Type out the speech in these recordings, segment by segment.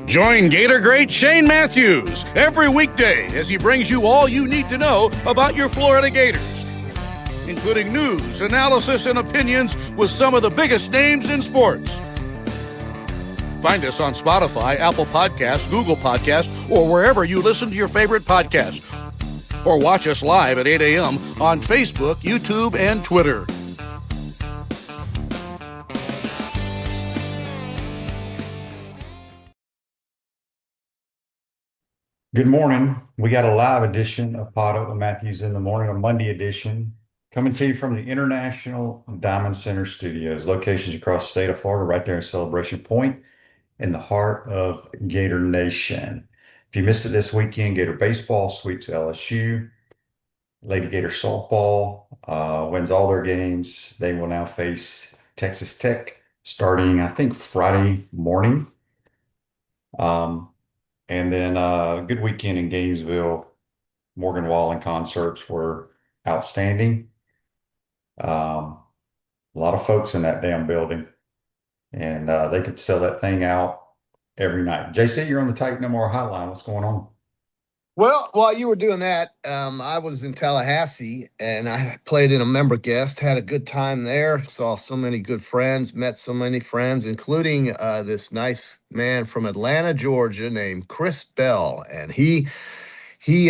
Join Gator great Shane Matthews every weekday as he brings you all you need to know about your Florida Gators, including news, analysis, and opinions with some of the biggest names in sports. Find us on Spotify, Apple Podcasts, Google Podcasts, or wherever you listen to your favorite podcasts. Or watch us live at 8 a.m. on Facebook, YouTube, and Twitter. Good morning. We got a live edition of PodUp with Matthews in the Morning, a Monday edition, coming to you from the International Diamond Center Studios, locations across the state of Florida, right there in Celebration Point, in the heart of Gator Nation. If you missed it this weekend, Gator baseball sweeps LSU. Lady Gator softball wins all their games. They will now face Texas Tech starting, I think, Friday morning. And then a good weekend in Gainesville. Morgan Wallen concerts were outstanding. A lot of folks in that damn building, and they could sell that thing out every night. JC, you're on the Type No More hotline. What's going on? Well, while you were doing that, I was in Tallahassee and I played in a member guest, had a good time there, saw so many good friends, met so many friends, including this nice man from Atlanta, Georgia named Chris Bell. And he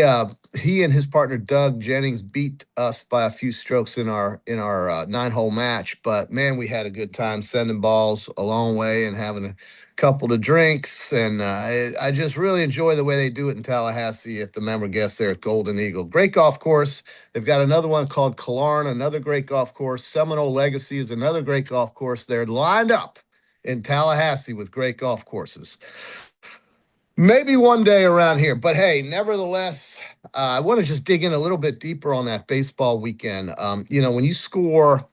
and his partner Doug Jennings beat us by a few strokes in our 9-hole match. But man, we had a good time sending balls a long way and having a couple of drinks. And I just really enjoy the way they do it in Tallahassee at the member guest there at Golden Eagle. Great golf course. They've got another one called Killarn, another great golf course. Seminole Legacy is another great golf course. They're lined up in Tallahassee with great golf courses. Maybe one day around here, but hey, nevertheless, I want to just dig in a little bit deeper on that baseball weekend. When you score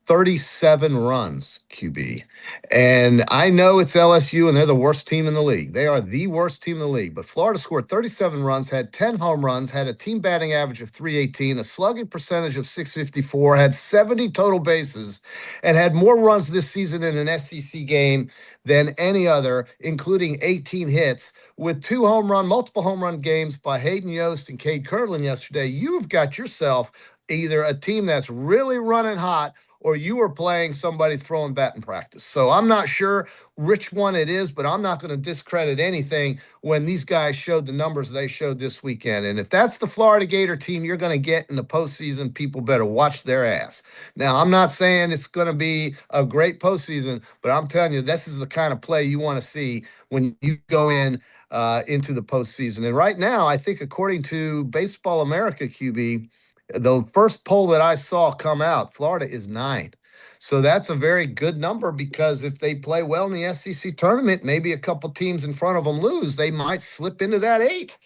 37 runs, QB, and I know it's LSU and they're the worst team in the league. They are the worst team in the league, but Florida scored 37 runs, had 10 home runs, had a team batting average of 318, a slugging percentage of 654, had 70 total bases, and had more runs this season in an SEC game than any other, including 18 hits, with multiple home run games by Hayden Yost and Cade Kirtland yesterday. You've got yourself either a team that's really running hot or you are playing somebody throwing batting practice. So I'm not sure which one it is, but I'm not going to discredit anything when these guys showed the numbers they showed this weekend. And if that's the Florida Gator team you're going to get in the postseason, people better watch their ass. Now, I'm not saying it's going to be a great postseason, but I'm telling you, this is the kind of play you want to see when you go into the postseason. And right now, I think according to Baseball America, QB, the first poll that I saw come out, Florida is 9. So that's a very good number, because if they play well in the SEC tournament, maybe a couple teams in front of them lose, they might slip into that 8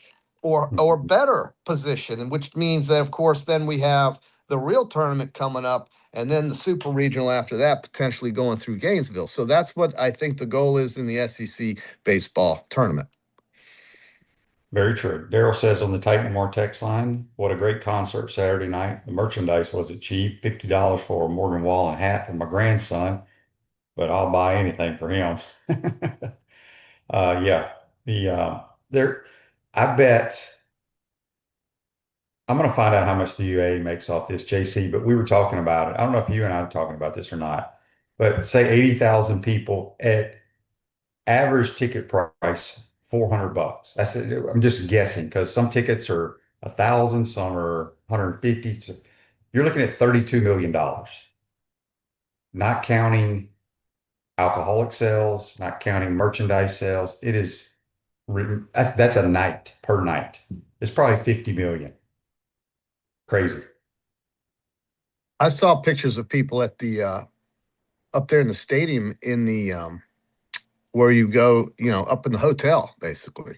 or better position, which means that, of course, then we have the real tournament coming up and then the super regional after that, potentially going through Gainesville. So that's what I think the goal is in the SEC baseball tournament. Very true. Daryl says on the Type No More text line, what a great concert Saturday night. The merchandise wasn't cheap, $50 for a Morgan Wallen hat for my grandson, but I'll buy anything for him. Yeah, I bet I'm going to find out how much the UA makes off this, JC, but we were talking about it. I don't know if you and I were talking about this or not, but say 80,000 people at average ticket price, $400. I'm just guessing, because some tickets are 1,000, some are 150. So you're looking at $32 million, not counting alcoholic sales, not counting merchandise sales. That's a night per night. It's probably 50 million. Crazy. I saw pictures of people at the up there in the stadium in the where you go, up in the hotel, basically.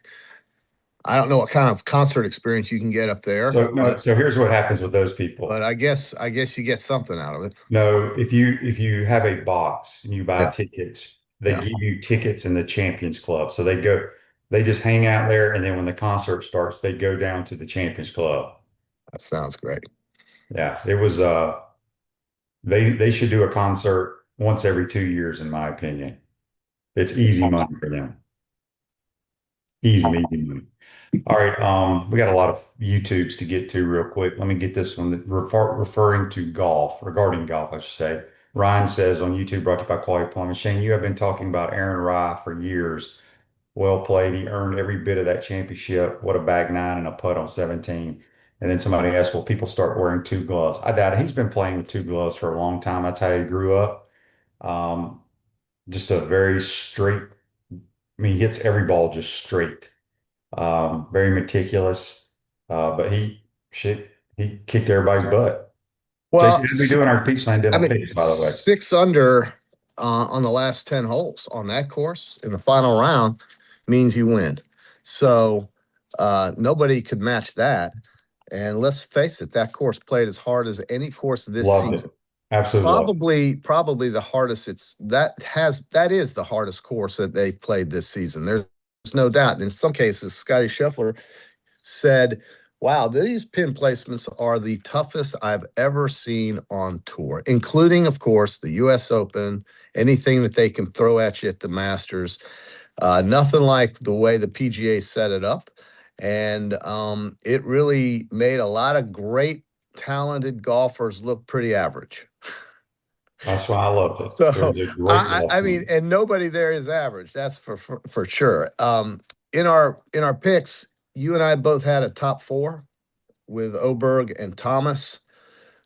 I don't know what kind of concert experience you can get up there. So here's what happens with those people. But I guess you get something out of it. No, if you have a box and you buy tickets, they give you tickets in the Champions Club. So they just hang out there, and then when the concert starts, they go down to the Champions Club. That sounds great. Yeah, it was they should do a concert once every 2 years, in my opinion. It's easy money for them. Easy money. All right, we got a lot of YouTubes to get to real quick. Let me get this one referring to golf, regarding golf, I should say. Ryan says on YouTube, brought to you by Quality Plumbing. Shane, you have been talking about Aaron Rye for years. Well played. He earned every bit of that championship. What a bag nine and a putt on 17. And then somebody asked, will people start wearing two gloves? I doubt it. He's been playing with two gloves for a long time. That's how he grew up. Um, just a very straight, I mean, he hits every ball just straight. Very meticulous. But he kicked everybody's butt. Well, Jason, how we doing our Peachland I Dental mean, picks, by the way? 6 under on the last 10 holes on that course in the final round means you win. So nobody could match that. And let's face it, that course played as hard as any course this Loved season. it. Absolutely loved it. Probably the hardest. That is the hardest course that they've played this season. There's no doubt. And in some cases, Scotty Scheffler said, wow, these pin placements are the toughest I've ever seen on tour, including, of course, the US Open, anything that they can throw at you at the Masters. Nothing like the way the PGA set it up. And it really made a lot of great, talented golfers look pretty average. That's why I loved it. It So was a great golf I mean, game. and nobody there is average. That's for sure. In our picks, you and I both had a top four with Oberg and Thomas.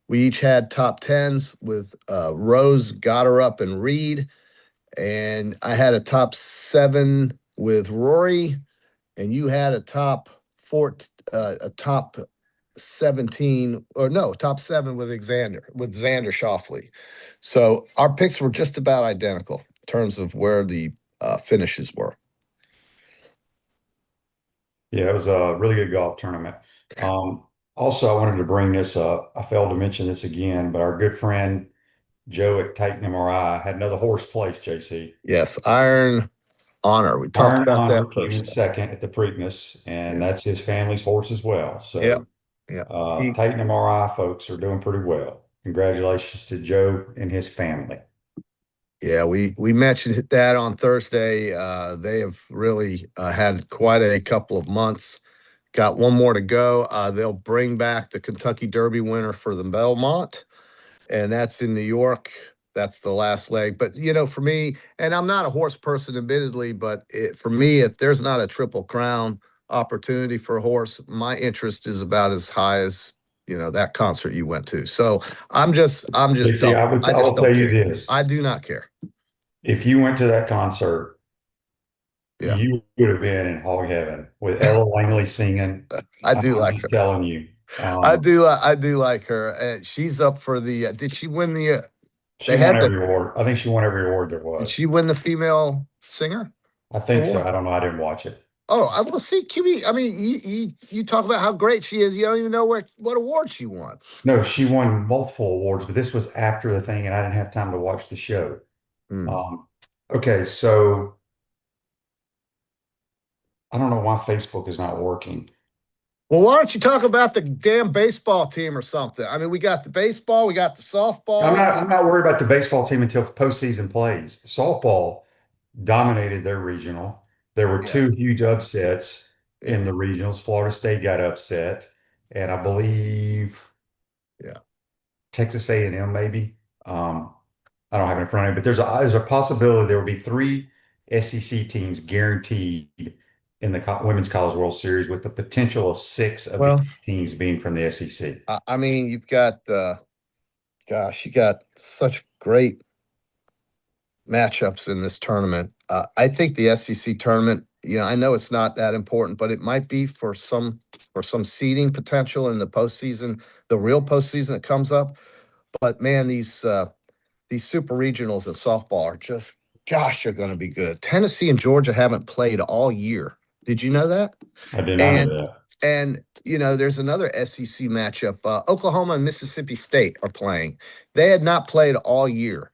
We each had top tens with Rose, Goddard, and Reed. And I had a top seven with Rory, and you had a top 17, or no, top seven with Xander Schauffele. So our picks were just about identical in terms of where the finishes were. Yeah, it was a really good golf tournament. Also, I wanted to bring this up. I failed to mention this again, but our good friend Joe at Titan MRI had another horse place, JC. Yes, Iron Honor. We talked Iron about Honor that came in first. second at the Preakness, and Yeah. that's his family's horse as well. Yeah. So Yeah. Titan MRI folks are doing pretty well. Congratulations to Joe and his family. Yeah, we mentioned that on Thursday. They have really had quite a couple of months. Got one more to go. They'll bring back the Kentucky Derby winner for the Belmont, and that's in New York. That's the last leg. But for me, and I'm not a horse person, admittedly, but for me, if there's not a Triple Crown opportunity for a horse, my interest is about as high as that concert you went to. So I'm just JC, I will tell you this. I do not care. If you went to that concert, Yeah. you would have been in hog heaven with Ella Langley singing. I do I'm like just her. telling you. I do like her. She's up for the. Did she win the? She They won had the. every award. I think she won every award there Did was. she win the female singer I think so. award? I don't know. I didn't watch it. Oh, I will see QB. I mean, you talk about how great she is. You don't even know what award she won. No, she won multiple awards, but this was after the thing, and I didn't have time to watch the show. Okay, so I don't know why Facebook is not working. Well, why don't you talk about the damn baseball team or something? I mean, we got the baseball, we got the softball. I'm not worried about the baseball team until postseason plays. Softball dominated their regional. There were two huge upsets in the regionals. Florida State got upset, and I believe Texas A&M maybe. I don't have it in front of me, but there's a possibility there will be three SEC teams guaranteed in the Women's College World Series, with the potential of six of the teams being from the SEC. I mean, you've got, you got such great matchups in this tournament. I think the SEC tournament, I know it's not that important, but it might be for some seeding potential in the postseason, the real postseason that comes up. But man, these super regionals in softball are just, they're going to be good. Tennessee and Georgia haven't played all year. Did you know that? I did not know that. And, there's another SEC matchup. Oklahoma and Mississippi State are playing. They had not played all year.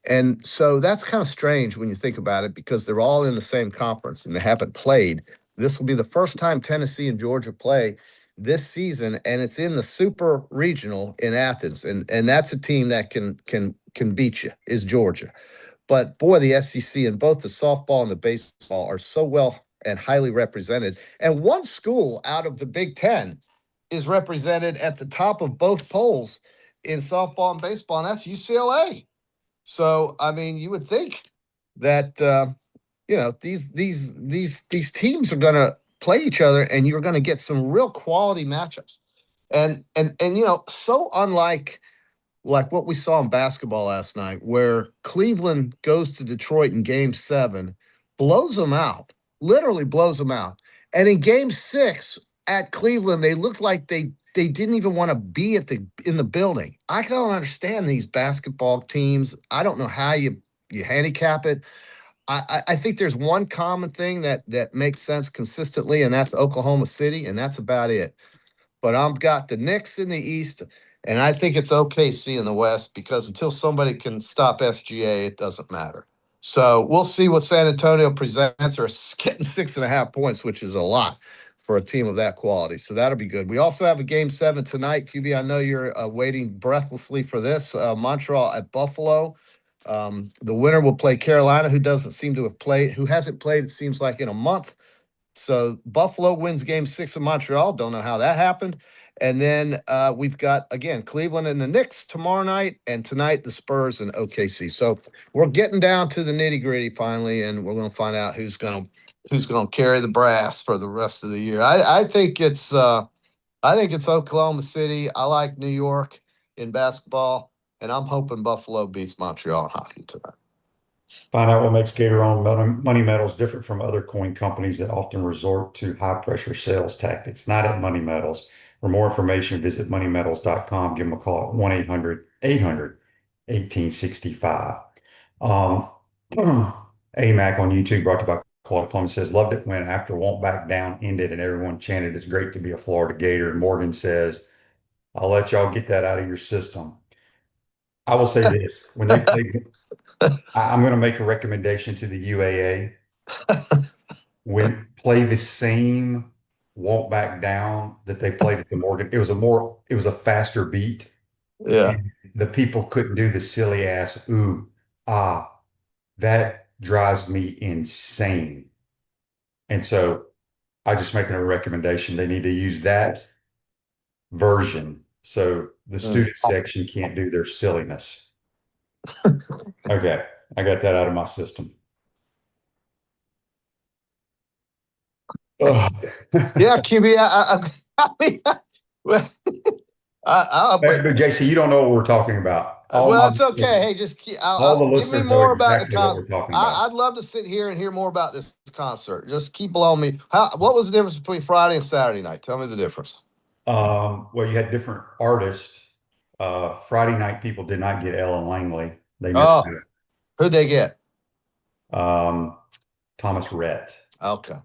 And so that's kind of strange when you think about it, because they're all in the same conference and they haven't played. This will be the first time Tennessee and Georgia play this season, and it's in the Super Regional in Athens, and that's a team that can beat you, is Georgia. But boy, the SEC and both the softball and the baseball are so well and highly represented. And one school out of the Big Ten is represented at the top of both polls in softball and baseball, and that's UCLA. So, I mean, you would think that these teams are going to play each other, and you're going to get some real quality matchups. And so unlike what we saw in basketball last night, where Cleveland goes to Detroit in Game 7, blows them out, literally blows them out, and in Game 6 at Cleveland, they looked like they didn't even want to be in the building. I don't understand these basketball teams. I don't know how you handicap it. I think there's one common thing that makes sense consistently, and that's Oklahoma City, and that's about it. But I've got the Knicks in the East, and I think it's OKC in the West, because until somebody can stop SGA, it doesn't matter. So we'll see what San Antonio presents. They're getting 6.5 points, which is a lot for a team of that quality. So that'll be good. We also have a Game 7 tonight. QB, I know you're waiting breathlessly for this. Montreal at Buffalo. The winner will play Carolina, who hasn't played, it seems like, in a month. So Buffalo wins Game 6 of Montreal. Don't know how that happened. And then we've got, again, Cleveland and the Knicks tomorrow night, and tonight the Spurs and OKC. So we're getting down to the nitty-gritty finally, and we're going to find out who's going to carry the brass for the rest of the year. I think it's Oklahoma City. I like New York in basketball, and I'm hoping Buffalo beats Montreal in hockey tonight. Find out what makes Gator-owned money metals different from other coin companies that often resort to high-pressure sales tactics. Not at Money Metals. For more information, visit moneymetals.com. Give them a call at 1-800-800-1865. AMAC on YouTube, brought to you by Quality Plumbing, says, loved it when after Won't Back Down ended and everyone chanted, it's great to be a Florida Gator. And Morgan says, I'll let y'all get that out of your system. I will say this. When they played, I'm going to make a recommendation to the UAA. Play the same Won't Back Down that they played at the Morgan. It was a faster beat. Yeah. And the people couldn't do the silly ass, ooh, ah. That drives me insane. And so I just making a recommendation. They need to use that version so the student section can't do their silliness. Okay, I got that out of my system. Yeah, QB. I mean, but JC, you don't know what we're talking about. Well, it's okay. Hey, just all the give me listeners more know about exactly the what we're talking about. I'd love to sit here and hear more about this concert. Just keep blowing me. What was the difference between Friday and Saturday night? Tell me the difference. Well, you had different artists. Friday night, people did not get Ellen Langley. They missed it. Who'd they get? Thomas Rhett. Okay.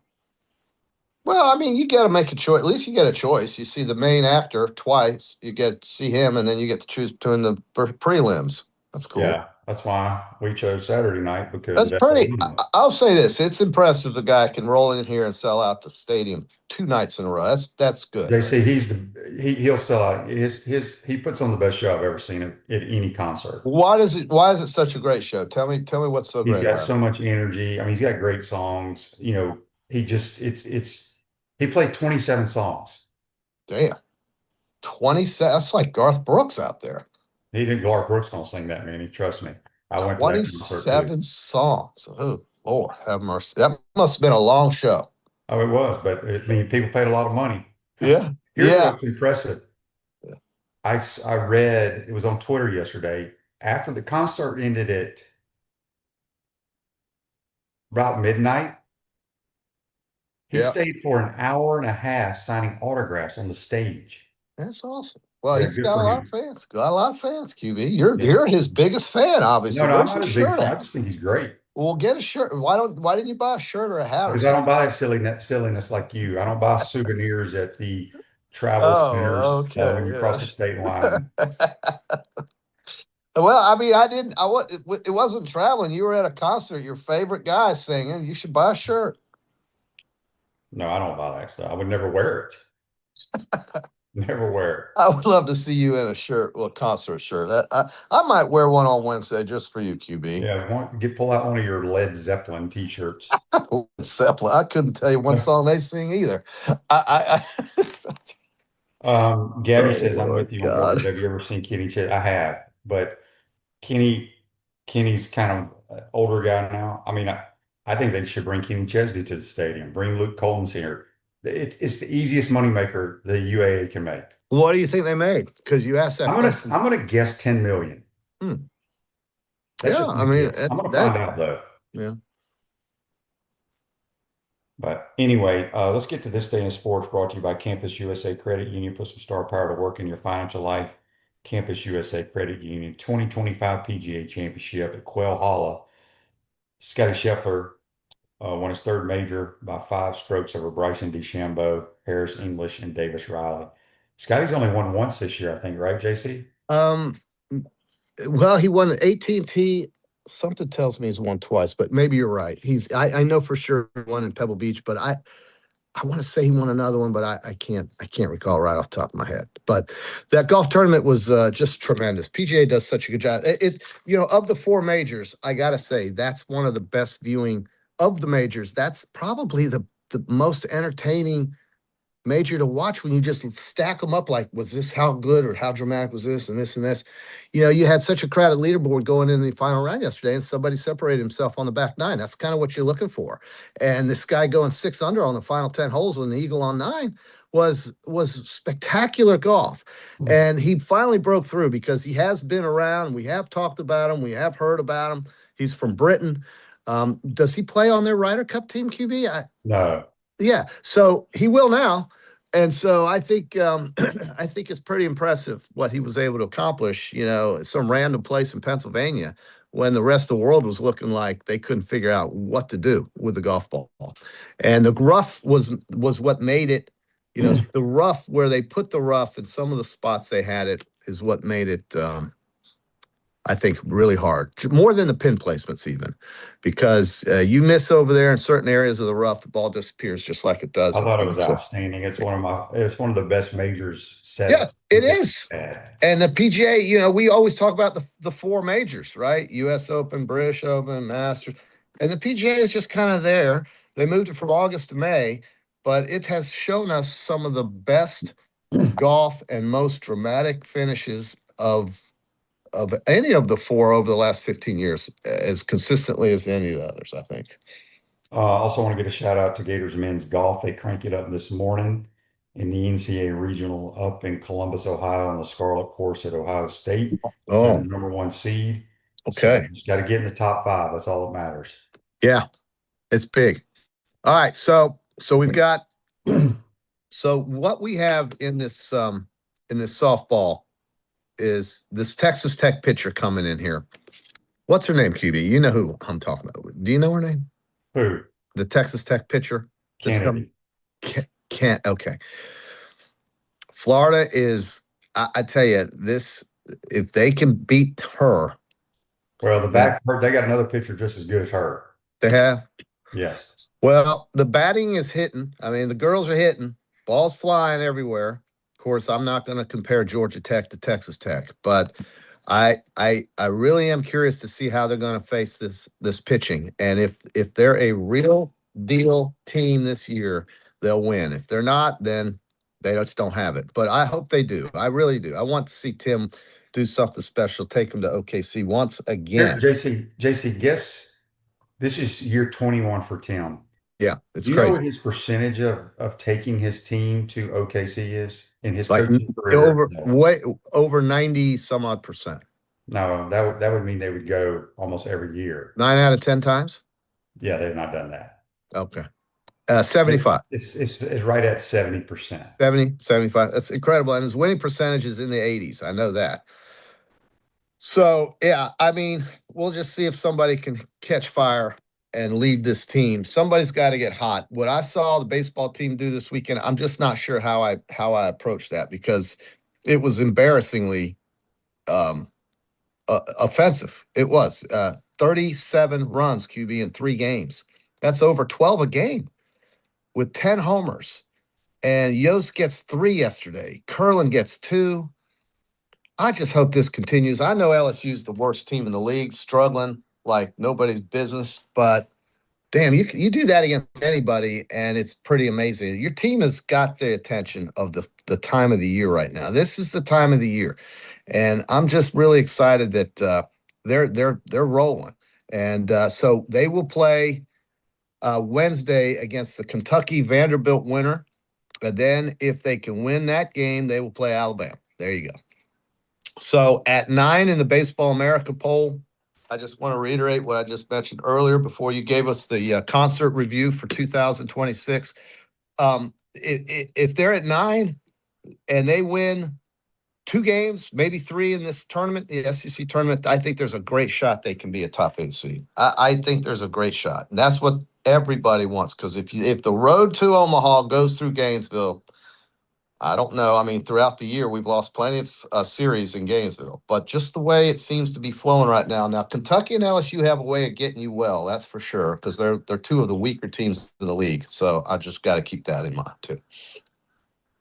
Well, I mean, you got to make a choice. At least you get a choice. You see the main actor twice. You get to see him, and then you get to choose between the prelims. That's cool. Yeah, that's why we chose Saturday night, because that's pretty. I'll say this: it's impressive the guy can roll in here and sell out the stadium 2 nights in a row. That's good. They say he'll sell out. He puts on the best show I've ever seen at any concert. Why is it such a great show? Tell me what's so great. He's got so much energy. I mean, he's got great songs. You know, he played 27 songs. Damn. 27. That's like Garth Brooks out there. He didn't. Garth Brooks don't sing that many. Trust me. I went to 27 songs. Oh, Lord have mercy. That must have been a long show. Oh, it was. But I mean, people paid a lot of money. Yeah. Here's what's impressive. Yeah. I read, it was on Twitter yesterday, after the concert ended at about midnight, he stayed for an hour and a half signing autographs on the stage. That's awesome. Well, he's got a lot of fans. Got a lot of fans, QB. You're his biggest fan, obviously. No, I'm not his big fan. I just think he's great. Well, get a shirt. Why didn't you buy a shirt or a hat? Because I don't buy silliness like you. I don't buy souvenirs at the travel centers when you cross the state line. Well, I mean, it wasn't traveling. You were at a concert. Your favorite guy singing. You should buy a shirt. No, I don't buy that stuff. I would never wear it. Never wear I would love to see you in a shirt, well, concert shirt. I might wear one on Wednesday just for you, it. QB. Yeah, pull out one of your Led Zeppelin t-shirts. Zeppelin. I couldn't tell you what song they sing either. I Gabby oh says, I'm Lord with you on God. Georgia. Have you ever seen Kenny Chesney? I have, but Kenny, Kenny's kind of an older guy now. I mean, I think they should bring Kenny Chesney to the stadium. Bring Luke Combs here. It's the easiest moneymaker the UAA can make. What do you think they made? Because you asked that question. I'm gonna guess 10 million. Hmm. That's Yeah, just I my mean guess. I'm gonna that. find out though. Yeah. But anyway, let's get to this day in sports brought to you by Campus USA Credit Union. Put some star power to work in your financial life. Campus USA Credit Union 2025 PGA Championship at Quail Hollow. Scotty Scheffler won his third major by 5 strokes over Bryson DeChambeau, Harris English, and Davis Riley. Scotty's only won once this year, I think, right, JC? Um. Well, he won AT&T. Something tells me he's won twice, but maybe you're right. I know for sure he won in Pebble Beach, but I want to say he won another one, but I can't recall right off the top of my head. But that golf tournament was just tremendous. PGA does such a good job. Of the 4 majors, I gotta say that's one of the best viewing of the majors. That's probably the most entertaining major to watch when you just stack them up like, was this how good or how dramatic was this and this and this? You had such a crowded leaderboard going in the final round yesterday, and somebody separated himself on the back 9. That's kind of what you're looking for. And this guy going 6 under on the final 10 holes with an eagle on 9 was spectacular golf. And he finally broke through because he has been around. We have talked about him. We have heard about him. He's from Britain. Does he play on their Ryder Cup team, QB? No. Yeah, so he will now. And so I think I think it's pretty impressive what he was able to accomplish, some random place in Pennsylvania when the rest of the world was looking like they couldn't figure out what to do with the golf ball. And the rough was what made it, the rough where they put the rough in some of the spots they had it is what made it I think really hard, more than the pin placements even, because you miss over there in certain areas of the rough, the ball disappears just like it does. I thought it was outstanding. It's one of the best majors Yeah, setups. it is. And the PGA, we always talk about the 4 majors, right? U.S. Open, British Open, Masters, and the PGA is just kind of there. They moved it from August to May, but it has shown us some of the best golf and most dramatic finishes of any of the 4 over the last 15 years as consistently as any of the others, I think. Also want to get a shout out to Gators men's golf. They crank it up this morning in the NCAA regional up in Columbus, Ohio, on the Scarlet Course at Ohio State. They're the Oh, #1 seed. So okay. you got to get in the top 5. That's all that matters. Yeah, it's big. All right. So we've got, so what we have in this softball is this Texas Tech pitcher coming in here. What's her name, QB? You know who I'm talking about. Do you know her name? Who? The Texas Tech pitcher. Kennedy. Can't. Okay. Florida is, I tell you, if they can beat her. Well, they got another pitcher just as good as her. They have? Yes. Well, the batting is hitting. I mean, the girls are hitting. Balls flying everywhere. Of course, I'm not going to compare Georgia Tech to Texas Tech, but I really am curious to see how they're going to face this pitching. And if they're a real deal team this year, they'll win. If they're not, then they just don't have it. But I hope they do. I really do. I want to see Tim do something special, take him to OKC once again. Here, JC, guess this is year 21 for Tim. Yeah, it's Do you crazy. know what his percentage of taking his team to OKC is in his Like coaching career? over 90 some odd percent. No, that would mean they would go almost every year. 9 out of 10 times? Yeah, they've not done that. Okay. 75. It's right at 70%. 70, 75. That's incredible. And his winning percentage is in the 80s. I know that. So, yeah, I mean, we'll just see if somebody can catch fire and lead this team. Somebody's got to get hot. What I saw the baseball team do this weekend, I'm just not sure how I approached that, because it was embarrassingly offensive. It was 37 runs, QB, in 3 games. That's over 12 a game with 10 homers. and Yost gets 3 yesterday. Curlin gets 2. I just hope this continues. I know LSU's the worst team in the league, struggling like nobody's business, but damn, you do that against anybody, and it's pretty amazing. Your team has got the attention of the time of the year right now. This is the time of the year, and I'm just really excited that they're rolling. And so they will play Wednesday against the Kentucky Vanderbilt winner, and then if they can win that game, they will play Alabama. There you go. So at 9 in the Baseball America poll, I just want to reiterate what I just mentioned earlier before you gave us the concert review for 2026. If they're at 9 and they win 2 games, maybe 3 in this tournament, the SEC tournament, I think there's a great shot they can be a top 8 seed. I think there's a great shot, and that's what everybody wants. Because if the road to Omaha goes through Gainesville, I don't know. I mean, throughout the year, we've lost plenty of series in Gainesville, but just the way it seems to be flowing right now. Now, Kentucky and LSU have a way of getting you well, that's for sure, because they're 2 of the weaker teams in the league. So I just got to keep that in mind too.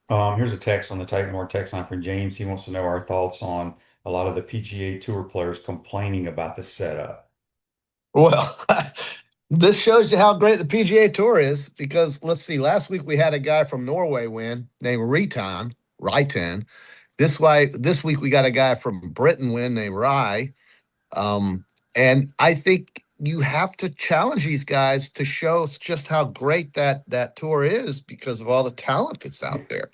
Here's a text on the Titan More text line from James. He wants to know our thoughts on a lot of the PGA Tour players complaining about the setup. Well, this shows you how great the PGA Tour is, because let's see, last week we had a guy from Norway win named Reitan. This week we got a guy from Britain win named Rai. And I think you have to challenge these guys to show just how great that tour is because of all the talent that's out there.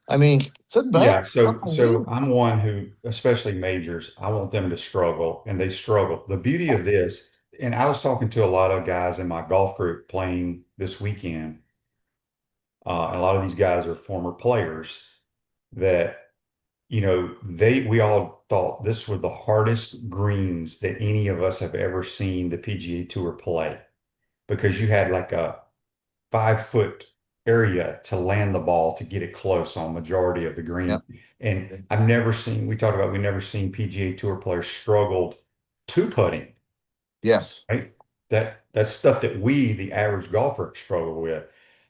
I mean, it's a Yeah, so I'm one who, especially majors, I want them to struggle, and they struggle. The beauty of this, and I was talking to a lot of guys in my golf group playing this weekend. And a lot of these guys are former players that, we all thought this were the hardest greens that any of us have ever seen the PGA Tour play, because you had like a 5-foot area to land the ball to get it close on majority of the green. Yep. And we've never seen PGA Tour players struggled two putting, Yes. right? That's stuff that we, the average golfer, struggle with.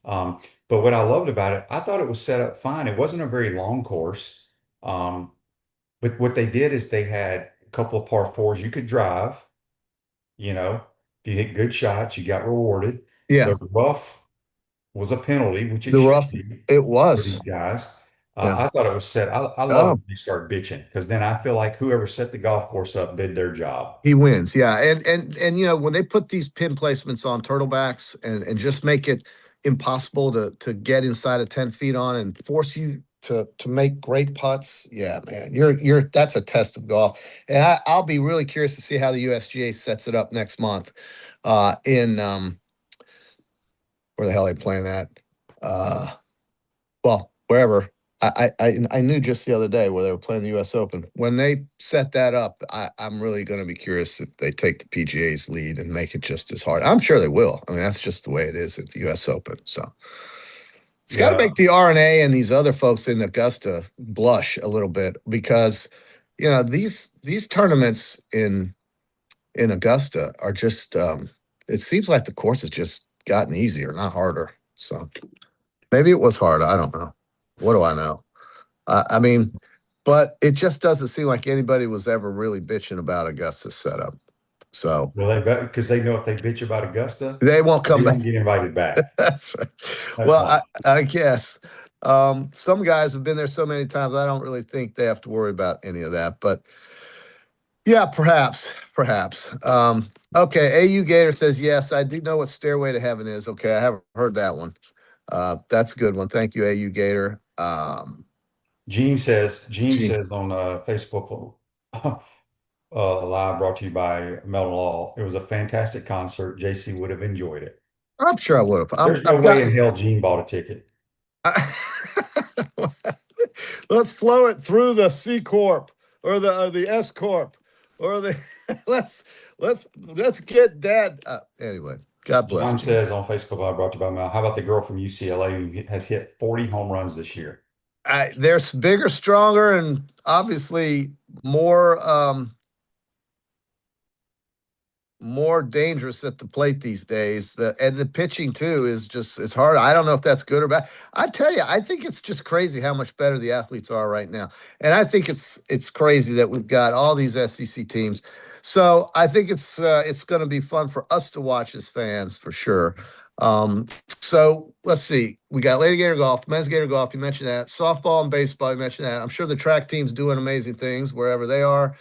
But what I loved about it, I thought it was set up fine. It wasn't a very long course. But what they did is they had a couple of par fours you could drive. If you hit good shots, you got rewarded. Yeah. The rough was a penalty, which it The should rough, be it for was. these guys. Yeah. I thought it was set. I love Oh. when you start bitching, because then I feel like whoever set the golf course up did their job. He wins. Yeah. And when they put these pin placements on turtlebacks and just make it impossible to get inside of 10 feet on and force you to make great putts. Yeah, man, that's a test of golf. And I'll be really curious to see how the USGA sets it up next month in where the hell are they playing that? Well, wherever. I knew just the other day where they were playing the US Open. When they set that up, I'm really going to be curious if they take the PGA's lead and make it just as hard. I'm sure they will. I mean, that's just the way it is at the US Open. So it's got to make the RNA and these other folks in Augusta blush a little bit, because these tournaments in Augusta are just it seems like the course has just gotten easier, not harder. So maybe it was hard. I don't know. What do I know? I mean, but it just doesn't seem like anybody was ever really bitching about Augusta's setup. So Well, because they know if they bitch about Augusta, they won't come they back. won't get invited back. That's right. That's Well, I guess some guys have been there so many times, I don't really think they have to worry about any of that. But yeah, perhaps. Okay, AU Gator says, yes, I do know what Stairway to Heaven is. Okay, I haven't heard that one. That's a good one. Thank you, AU Gator. Gene says on Facebook, live, brought to you by Melon Law, it was a fantastic concert. JC would have enjoyed it. I'm sure I would have. There's no way in hell Gene bought a ticket. Let's flow it through the C Corp or the S Corp or the let's get Dad. Anyway, God bless. John says on Facebook, live, brought to you by Mel, how about the girl from UCLA who has hit 40 home runs this year? They're bigger, stronger, and obviously more more dangerous at the plate these days. And the pitching too is just, it's hard. I don't know if that's good or bad. I tell you, I think it's just crazy how much better the athletes are right now. And I think it's crazy that we've got all these SEC teams. So I think it's going to be fun for us to watch as fans for sure. So let's see. We got Lady Gator golf, men's Gator golf. You mentioned that. Softball and baseball. You mentioned that. I'm sure the track team's doing amazing things wherever they are.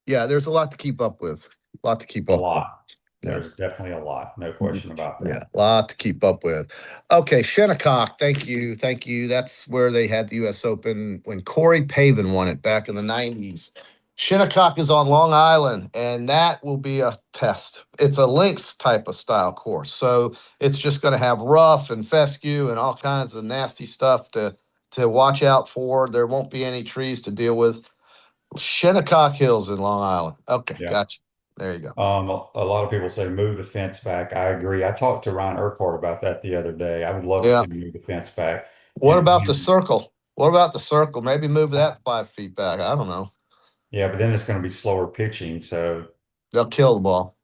Yeah, there's a lot to keep up with. A lot to keep up. A lot. Yeah. There's definitely a lot. No question about that. Yeah, a lot to keep up with. Okay, Shinnecock. Thank you. That's where they had the U.S. Open when Corey Pavin won it back in the 90s. Shinnecock is on Long Island, and that will be a test. It's a links type of style course, so it's just going to have rough and fescue and all kinds of nasty stuff to watch out for. There won't be any trees to deal with. Shinnecock Hills in Long Island. Okay, Yeah. Gotcha. There you go. A lot of people say move the fence back. I agree. I talked to Ryan Urquhart about that the other day. I would love to see him move the fence back. What about the circle? Maybe move that 5 feet back. I don't know. Yeah, but then it's going to be slower pitching. So They'll kill the ball.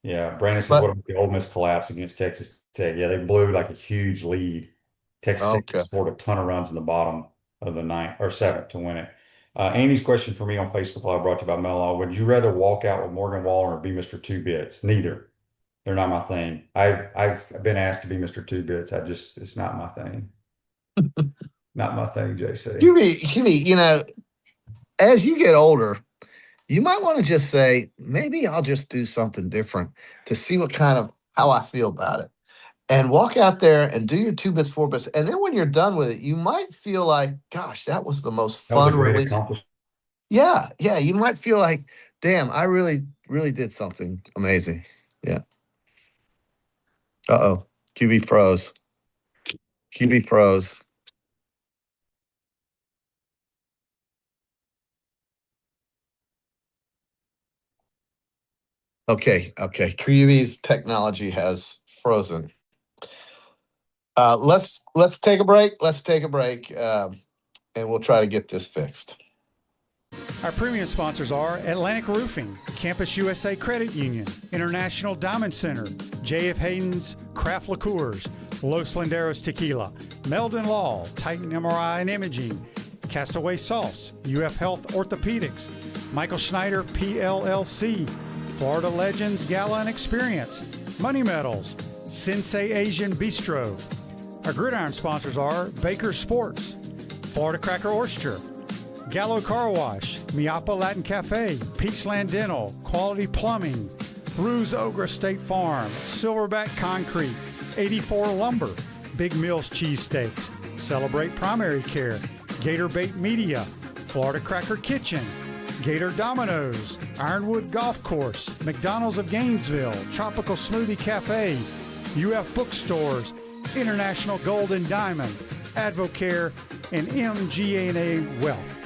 yeah, Brandon says, what about the Ole Miss collapse against Texas Tech? Yeah, they blew like a huge lead. Texas Tech scored a ton of runs in the bottom of the 9th or 7th to win it. Amy's question for me on Facebook I brought to you about Melo. Would you rather walk out with Morgan Wallen or be Mr. Two Bits? Neither. They're not my thing. I've been asked to be Mr. Two Bits. It's not my thing. Not my thing, JC. QB, as you get older, you might want to just say, maybe I'll just do something different to see how I feel about it. And walk out there and do your 2 bits, 4 bits. And then when you're done with it, you might feel like, gosh, that was the most fun release. Yeah. You might feel like, damn, I really, really did something amazing. Yeah. Uh-oh. QB froze. Okay. QB's technology has frozen. Let's take a break. And we'll try to get this fixed. Our premium sponsors are Atlantic Roofing, Campus USA Credit Union, International Diamond Center, J.F. Hayden's Craft Liqueurs, Los Landeros Tequila, Meldon Law, Titan MRI and Imaging, Castaway Sauce, UF Health Orthopedics, Michael Schneider PLLC, Florida Legends Gala and Experience, Money Metals, Sensei Asian Bistro. Our gridiron sponsors are Baker Sports, Florida Cracker Oyster, Gallo Car Wash, Miapa Latin Cafe, Peachland Dental, Quality Plumbing, Bruce Ogre State Farm, Silverback Concrete, 84 Lumber, Big Mills Cheesesteaks, Celebrate Primary Care, Gator Bait Media, Florida Cracker Kitchen, Gator Dominoes, Ironwood Golf Course, McDonald's of Gainesville, Tropical Smoothie Cafe, UF Bookstores, International Gold and Diamond, Advocare, and MGA&A Wealth.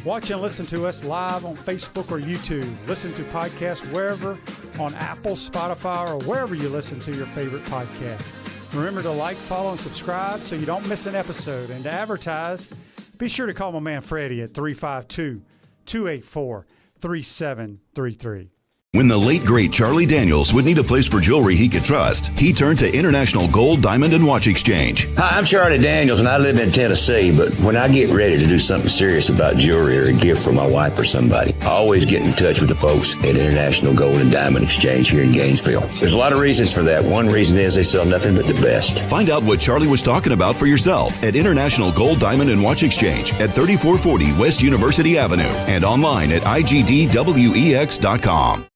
Watch and listen to us live on Facebook or YouTube. Listen to podcasts wherever, on Apple, Spotify, or wherever you listen to your favorite podcast. Remember to like, follow, and subscribe so you don't miss an episode. And to advertise, be sure to call my man Freddie at 352-284-3733. When the late, great Charlie Daniels would need a place for jewelry he could trust, he turned to International Gold, Diamond, and Watch Exchange. Hi, I'm Charlie Daniels, and I live in Tennessee, but when I get ready to do something serious about jewelry or a gift for my wife or somebody, I always get in touch with the folks at International Gold and Diamond Exchange here in Gainesville. There's a lot of reasons for that. One reason is they sell nothing but the best. Find out what Charlie was talking about for yourself at International Gold, Diamond, and Watch Exchange at 3440 West University Avenue and online at igdwex.com.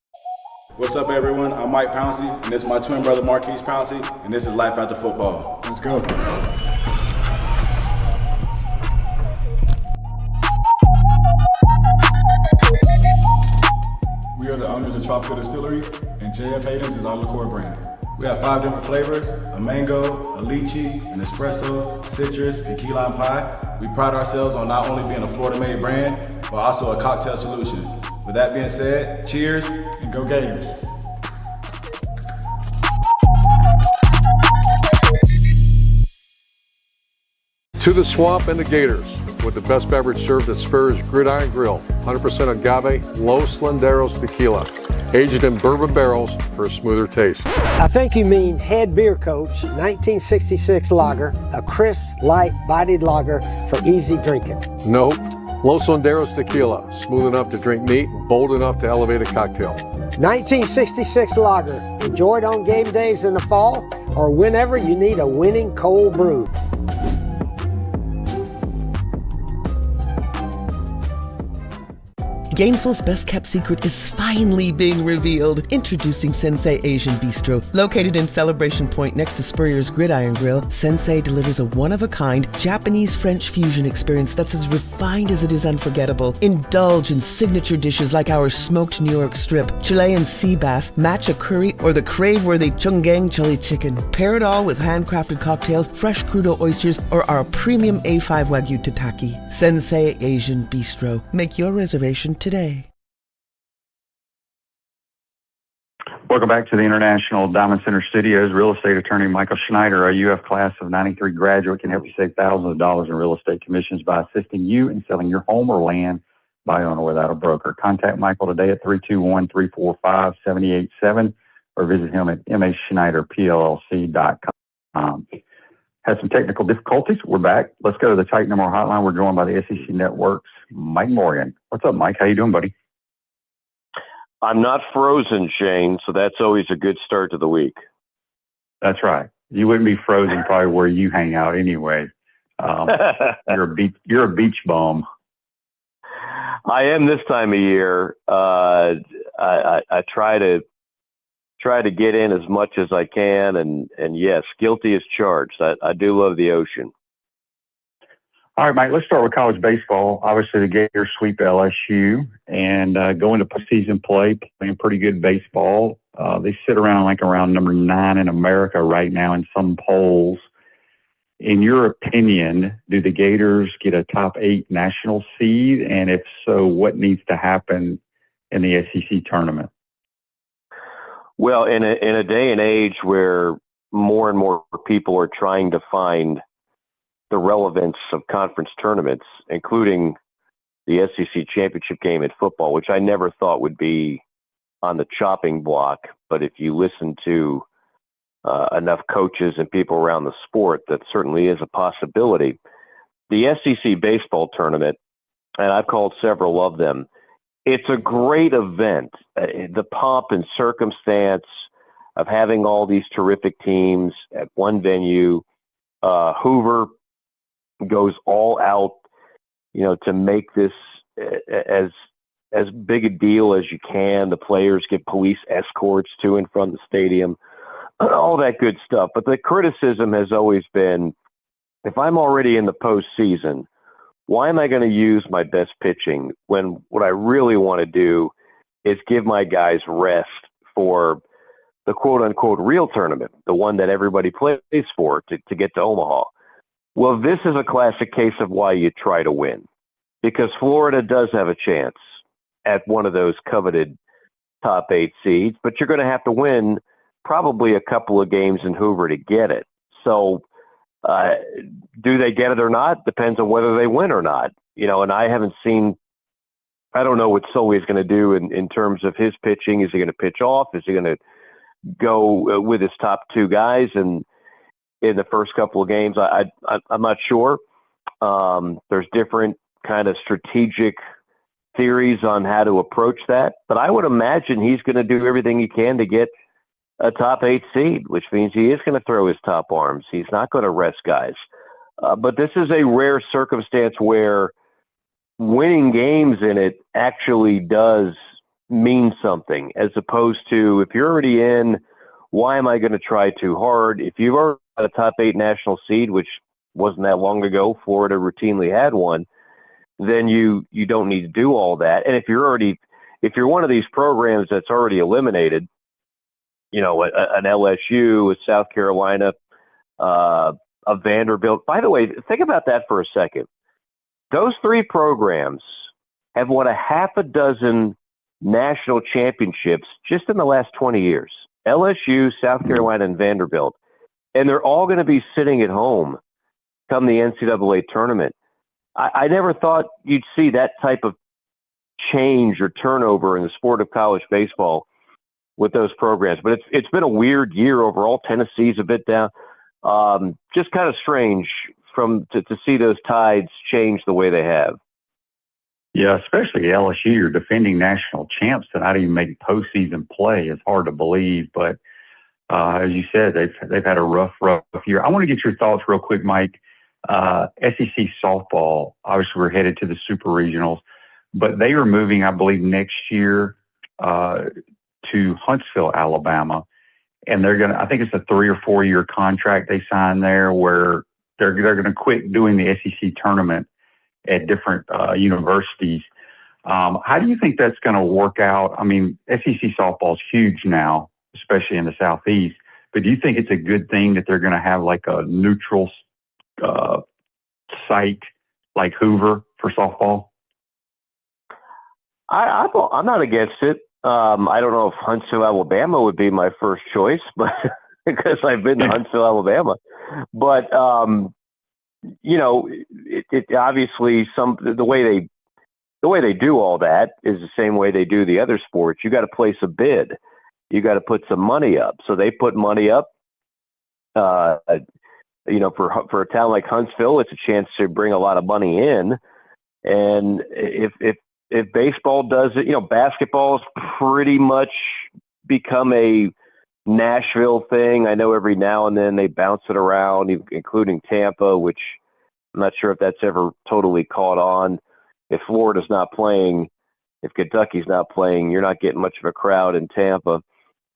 What's up, everyone? I'm Mike Pouncey, and this is my twin brother, Marquise Pouncey, and this is Life After Football. Let's go. We are the owners of Tropical Distillery, and JF Hayden's is our liqueur brand. We have 5 different flavors: a mango, a lychee, an espresso, citrus, and key lime pie. We pride ourselves on not only being a Florida-made brand, but also a cocktail solution. With that being said, cheers, and go Gators. To the Swamp and the Gators, with the best beverage served at Spur's Gridiron Grill, 100% agave, Los Landeros tequila. aged in bourbon barrels for a smoother taste. I think you mean Head Beer Coach 1966 lager, a crisp, light, bodied lager for easy drinking. Nope. Los Linderos Tequila, smooth enough to drink neat and bold enough to elevate a cocktail. 1966 lager, enjoyed on game days in the fall or whenever you need a winning cold brew. Gainesville's best-kept secret is finally being revealed. Introducing Sensei Asian Bistro. Located in Celebration Point next to Spurrier's Gridiron Grill, Sensei delivers a one-of-a-kind Japanese-French fusion experience that's as refined as it is unforgettable. Indulge in signature dishes like our smoked New York strip, Chilean sea bass, matcha curry, or the crave-worthy Chunggang chili chicken. Pair it all with handcrafted cocktails, fresh crudo oysters, or our premium A5 Wagyu tataki. Sensei Asian Bistro. Make your reservation today. Welcome back to the International Diamond Center Studios. Real estate attorney Michael Schneider, a UF class of 93 graduate, can help you save thousands of dollars in real estate commissions by assisting you in selling your home or land by owner without a broker. Contact Michael today at 321-345-7087 or visit him at maschneiderpllc.com. Had some technical difficulties. We're back. Let's go to the Titan More Hotline. We're joined by the SEC Network's Mike Morgan. What's up, Mike? How you doing, buddy? I'm not frozen, Shane, so that's always a good start to the week. That's right. You wouldn't be frozen probably where you hang out anyway. You're a beach bum. I am this time of year. I try to get in as much as I can, and yes, guilty as charged. I do love the ocean. All right, Mike, let's start with college baseball. Obviously, the Gators sweep LSU and go into postseason play, playing pretty good baseball. They sit around number 9 in America right now in some polls. In your opinion, do the Gators get a top 8 national seed? And if so, what needs to happen in the SEC tournament? Well, in a day and age where more and more people are trying to find the relevance of conference tournaments, including the SEC championship game in football, which I never thought would be on the chopping block. But if you listen to enough coaches and people around the sport, that certainly is a possibility. The SEC baseball tournament, and I've called several of them, it's a great event. The pomp and circumstance of having all these terrific teams at one venue. Hoover goes all out, to make this as big a deal as you can. The players get police escorts to and from the stadium, all that good stuff. But the criticism has always been, if I'm already in the postseason, why am I going to use my best pitching when what I really want to do is give my guys rest for the quote-unquote real tournament, the one that everybody plays for to get to Omaha? Well, this is a classic case of why you try to win, because Florida does have a chance at one of those coveted top 8 seeds, but you're going to have to win probably a couple of games in Hoover to get it. So do they get it or not? Depends on whether they win or not. And I haven't seen, I don't know what Sully is going to do in terms of his pitching. Is he going to pitch off? Is he going to go with his top 2 guys in the first couple of games? I'm not sure. There's different kind of strategic theories on how to approach that, but I would imagine he's going to do everything he can to get a top 8 seed, which means he is going to throw his top arms. He's not going to rest guys. But this is a rare circumstance where winning games in it actually does mean something, as opposed to, if you're already in, why am I going to try too hard? If you've already got a top 8 national seed, which wasn't that long ago, Florida routinely had one, then you don't need to do all that. And if you're one of these programs that's already eliminated, an LSU, a South Carolina, a Vanderbilt. By the way, think about that for a second. Those 3 programs have won a half a dozen national championships just in the last 20 years. LSU, South Carolina, and Vanderbilt. And they're all going to be sitting at home come the NCAA tournament. I never thought you'd see that type of change or turnover in the sport of college baseball with those programs. But it's been a weird year overall. Tennessee's a bit down. Just kind of strange to see those tides change the way they have. Yeah, especially LSU, you're defending national champs to not even make postseason play. It's hard to believe, but as you said, they've had a rough year. I want to get your thoughts real quick, Mike. SEC softball, obviously we're headed to the super regionals, but they are moving, I believe, next year to Huntsville, Alabama, and I think it's a 3 or 4 year contract they signed there where they're going to quit doing the SEC tournament at different universities. How do you think that's going to work out? I mean, SEC softball is huge now, especially in the Southeast, but do you think it's a good thing that they're going to have like a neutral site like Hoover for softball? I'm not against it. I don't know if Huntsville, Alabama would be my first choice, but because I've been to Huntsville, Alabama. But it obviously the way they do all that is the same way they do the other sports. You got to place a bid. You got to put some money up. So they put money up. For a town like Huntsville, it's a chance to bring a lot of money in. And if baseball does it, basketball's pretty much become a Nashville thing. I know every now and then they bounce it around, including Tampa, which I'm not sure if that's ever totally caught on. If Florida's not playing, if Kentucky's not playing, you're not getting much of a crowd in Tampa.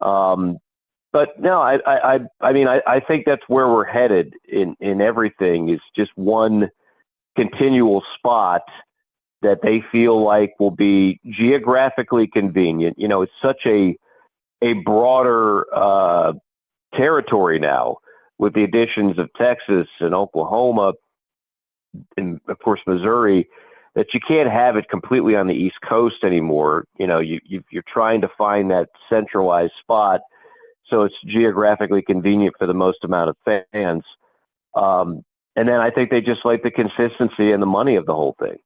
But no, I think that's where we're headed in everything, is just one continual spot that they feel like will be geographically convenient. It's such a broader territory now with the additions of Texas and Oklahoma and, of course, Missouri, that you can't have it completely on the East Coast anymore. You're trying to find that centralized spot so it's geographically convenient for the most amount of fans. And then I think they just like the consistency and the money of the whole thing.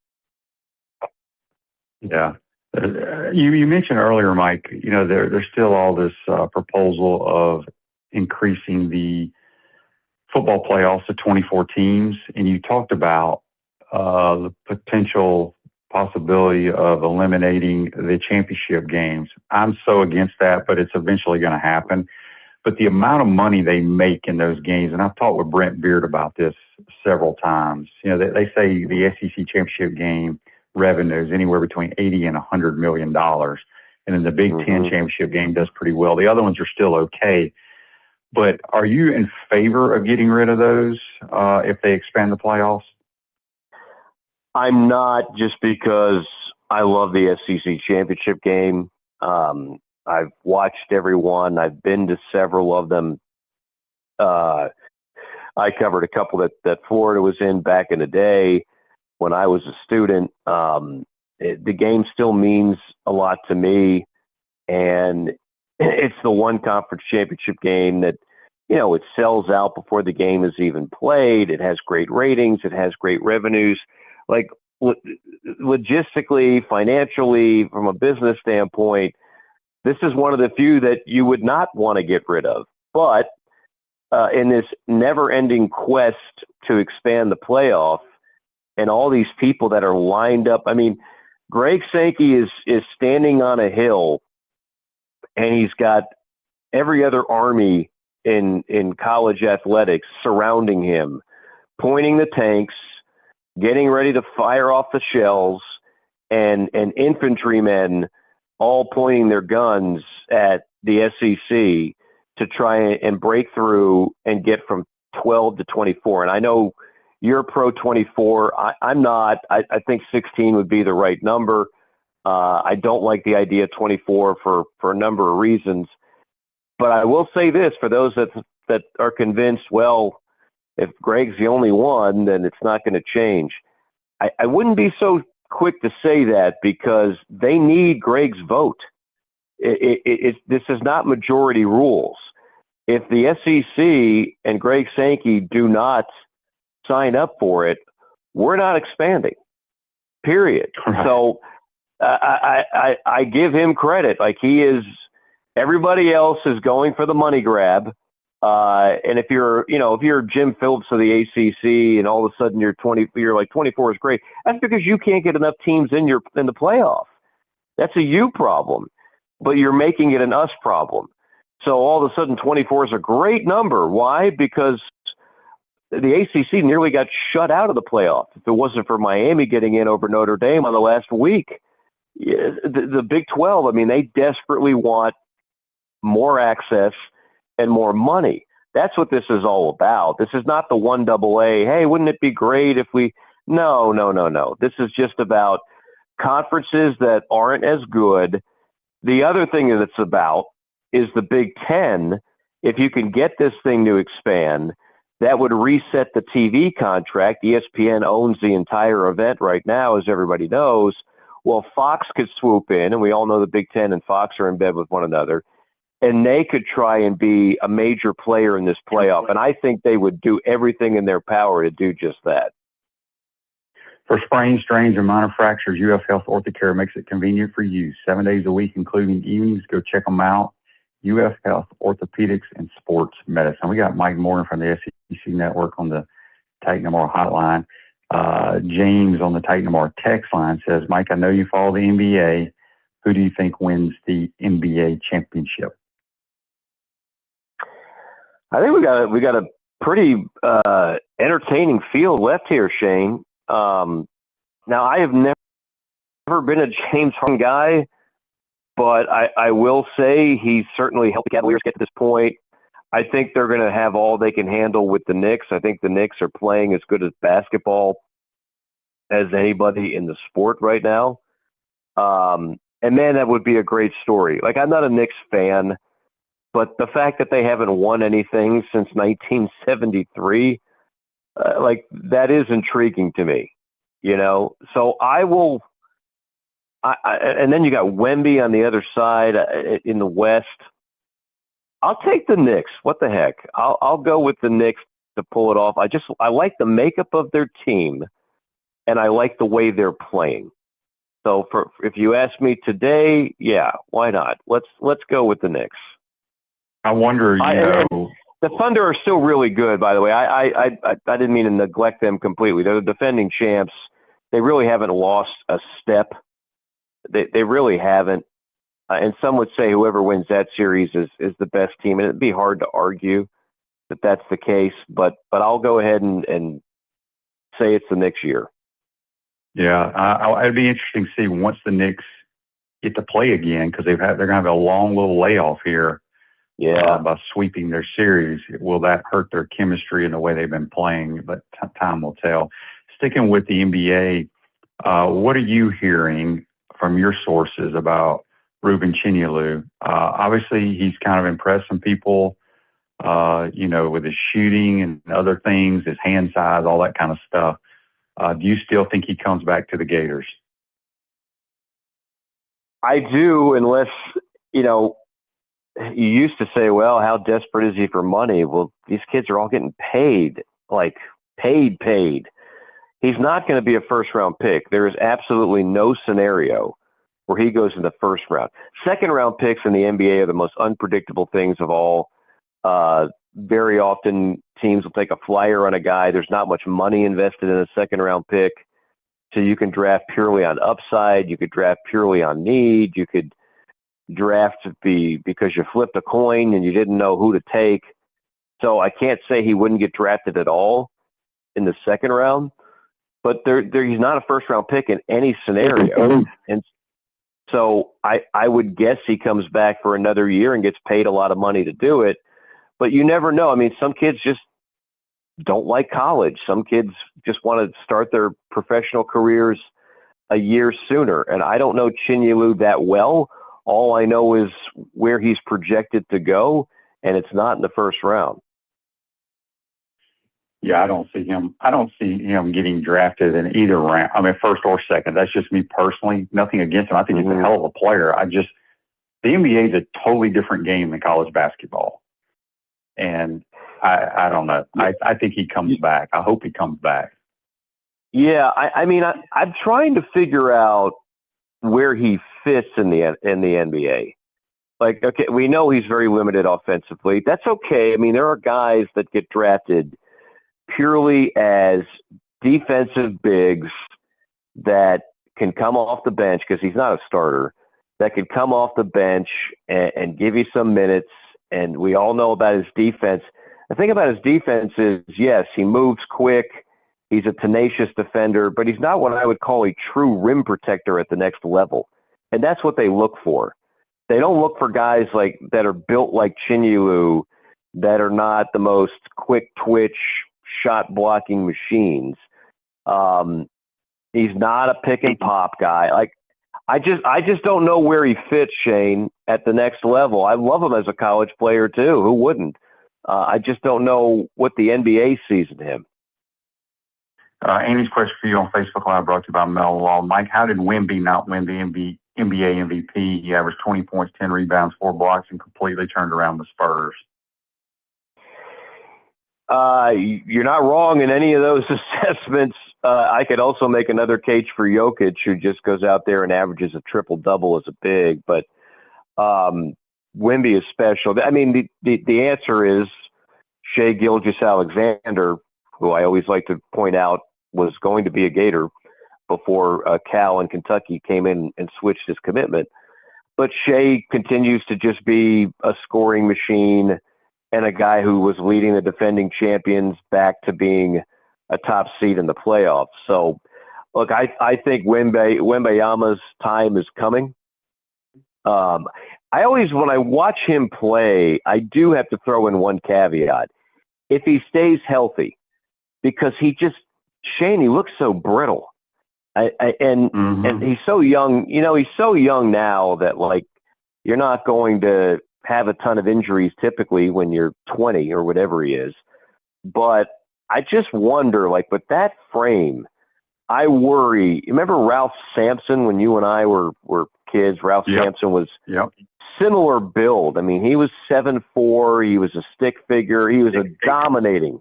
Yeah. You mentioned earlier, Mike, there's still all this proposal of increasing the football playoffs to 24 teams. And you talked about the potential possibility of eliminating the championship games. I'm so against that, but it's eventually going to happen. But the amount of money they make in those games, and I've talked with Brent Beard about this several times, they say the SEC championship game revenue is anywhere between $80 and $100 million. And then the Big Ten championship game does pretty well. The other ones are still okay. But are you in favor of getting rid of those if they expand the playoffs? I'm not, just because I love the SEC championship game. I've watched every one. I've been to several of them. I covered a couple that Florida was in back in the day when I was a student. The game still means a lot to me. And it's the one conference championship game that, it sells out before the game is even played. It has great ratings. It has great revenues. Like, logistically, financially, from a business standpoint, this is one of the few that you would not want to get rid of. But in this never-ending quest to expand the playoff and all these people that are lined up, Greg Sankey is standing on a hill, and he's got every other army in college athletics surrounding him, pointing the tanks, getting ready to fire off the shells, and infantrymen all pointing their guns at the SEC to try and break through and get from 12 to 24. And I know you're pro 24. I'm not. I think 16 would be the right number. I don't like the idea of 24 for a number of reasons. But I will say this, for those that are convinced, well, if Greg's the only one, then it's not going to change. I wouldn't be so quick to say that, because they need Greg's vote. This is not majority rules. If the SEC and Greg Sankey do not sign up for it, we're not expanding, period. Right. So I give him credit. Like, he is Everybody else is going for the money grab. And if you're Jim Phillips of the ACC and all of a sudden you're like 24 is great, that's because you can't get enough teams in the playoff. That's a you problem, but you're making it an us problem. So all of a sudden 24 is a great number. Why? Because the ACC nearly got shut out of the playoff. If it wasn't for Miami getting in over Notre Dame on the last week, the Big 12, I mean, they desperately want more access and more money. That's what this is all about. This is not the 1AA. Hey, wouldn't it be great if we? No. This is just about conferences that aren't as good. The other thing that it's about is the Big Ten. If you can get this thing to expand, that would reset the TV contract. ESPN owns the entire event right now, as everybody knows. Well, Fox could swoop in, and we all know the Big Ten and Fox are in bed with one another, and they could try and be a major player in this playoff. And I think they would do everything in their power to do just that. For sprains, strains, and minor fractures, UF Health Orthocare makes it convenient for you. 7 days a week, including evenings. Go check them out. UF Health Orthopedics and Sports Medicine. We got Mike Morgan from the SEC Network on the Titan Tomorrow hotline. James on the Titan Tomorrow text line says, Mike, I know you follow the NBA. Who do you think wins the NBA championship? I think we got a pretty entertaining field left here, Shane. Now, I have never been a James Harden guy, but I will say he's certainly helped the Cavaliers get to this point. I think they're going to have all they can handle with the Knicks. I think the Knicks are playing as good as basketball as anybody in the sport right now. And, man, that would be a great story. Like, I'm not a Knicks fan, but the fact that they haven't won anything since 1973, that is intriguing to me, So I will and then you got Wemby on the other side in the West. I'll take the Knicks. What the heck? I'll go with the Knicks to pull it off. I like the makeup of their team, and I like the way they're playing. So if you ask me today, yeah, why not? Let's go with the Knicks. I wonder, the Thunder are still really good, by the way. I didn't mean to neglect them completely. They're the defending champs. They really haven't lost a step. They really haven't. And some would say whoever wins that series is the best team. And it'd be hard to argue that that's the case. But I'll go ahead and say it's the Knicks year. Yeah, it'd be interesting to see once the Knicks get to play again, because they're going to have a long little layoff here. Yeah, by sweeping their series. Will that hurt their chemistry and the way they've been playing? But time will tell. Sticking with the NBA, what are you hearing from your sources about Ruben Chinyelu? Obviously, he's kind of impressed some people, with his shooting and other things, his hand size, all that kind of stuff. Do you still think he comes back to the Gators? I do, unless, you used to say, well, how desperate is he for money? Well, these kids are all getting paid, paid. He's not going to be a first-round pick. There is absolutely no scenario where he goes in the first round. Second-round picks in the NBA are the most unpredictable things of all. Very often, teams will take a flyer on a guy. There's not much money invested in a second-round pick, so you can draft purely on upside. You could draft purely on need. You could draft because you flipped a coin and you didn't know who to take. So I can't say he wouldn't get drafted at all in the second round, but he's not a first round pick in any scenario. And so I would guess he comes back for another year and gets paid a lot of money to do it, but you never know. I mean, some kids just don't like college. Some kids just want to start their professional careers a year sooner. And I don't know Chinyelu that well. All I know is where he's projected to go, and it's not in the first round. Yeah, I don't see him getting drafted in either round. I mean, first or second. That's just me personally. Nothing against him. I think he's a hell of a player. The NBA is a totally different game than college basketball. And I don't know. I think he comes back. I hope he comes back. Yeah, I'm trying to figure out where he fits in the NBA. Like, okay, we know he's very limited offensively. That's okay. I mean, there are guys that get drafted purely as defensive bigs that can come off the bench because he's not a starter, that can come off the bench and give you some minutes. And we all know about his defense. The thing about his defense is, yes, he moves quick. He's a tenacious defender, but he's not what I would call a true rim protector at the next level. And that's what they look for. They don't look for guys like that are built like Chinyelu, that are not the most quick twitch shot blocking machines. He's not a pick and pop guy. Like, I just don't know where he fits, Shane, at the next level. I love him as a college player too. Who wouldn't? I just don't know what the NBA sees in him. Amy's question for you on Facebook Live brought to you by Mel Law. Mike, how did Wemby not win the NBA MVP? He averaged 20 points, 10 rebounds, 4 blocks, and completely turned around the Spurs. You're not wrong in any of those assessments. I could also make another case for Jokic, who just goes out there and averages a triple-double as a big. But Wemby is special. I mean, the answer is Shai Gilgeous-Alexander, who I always like to point out was going to be a Gator before Cal and Kentucky came in and switched his commitment. But Shai continues to just be a scoring machine and a guy who was leading the defending champions back to being a top seed in the playoffs. So, look, I think Wembanyama's time is coming. I always, when I watch him play, I do have to throw in one caveat. If he stays healthy, because Shane, he looks so brittle. And he's so young, he's so young now that, like, you're not going to have a ton of injuries typically when you're 20 or whatever he is. But I just wonder, like, with that frame, I worry. Remember Ralph Sampson when you and I were kids? Ralph Sampson was similar build. I mean, he was 7'4". He was a stick figure. He was a dominating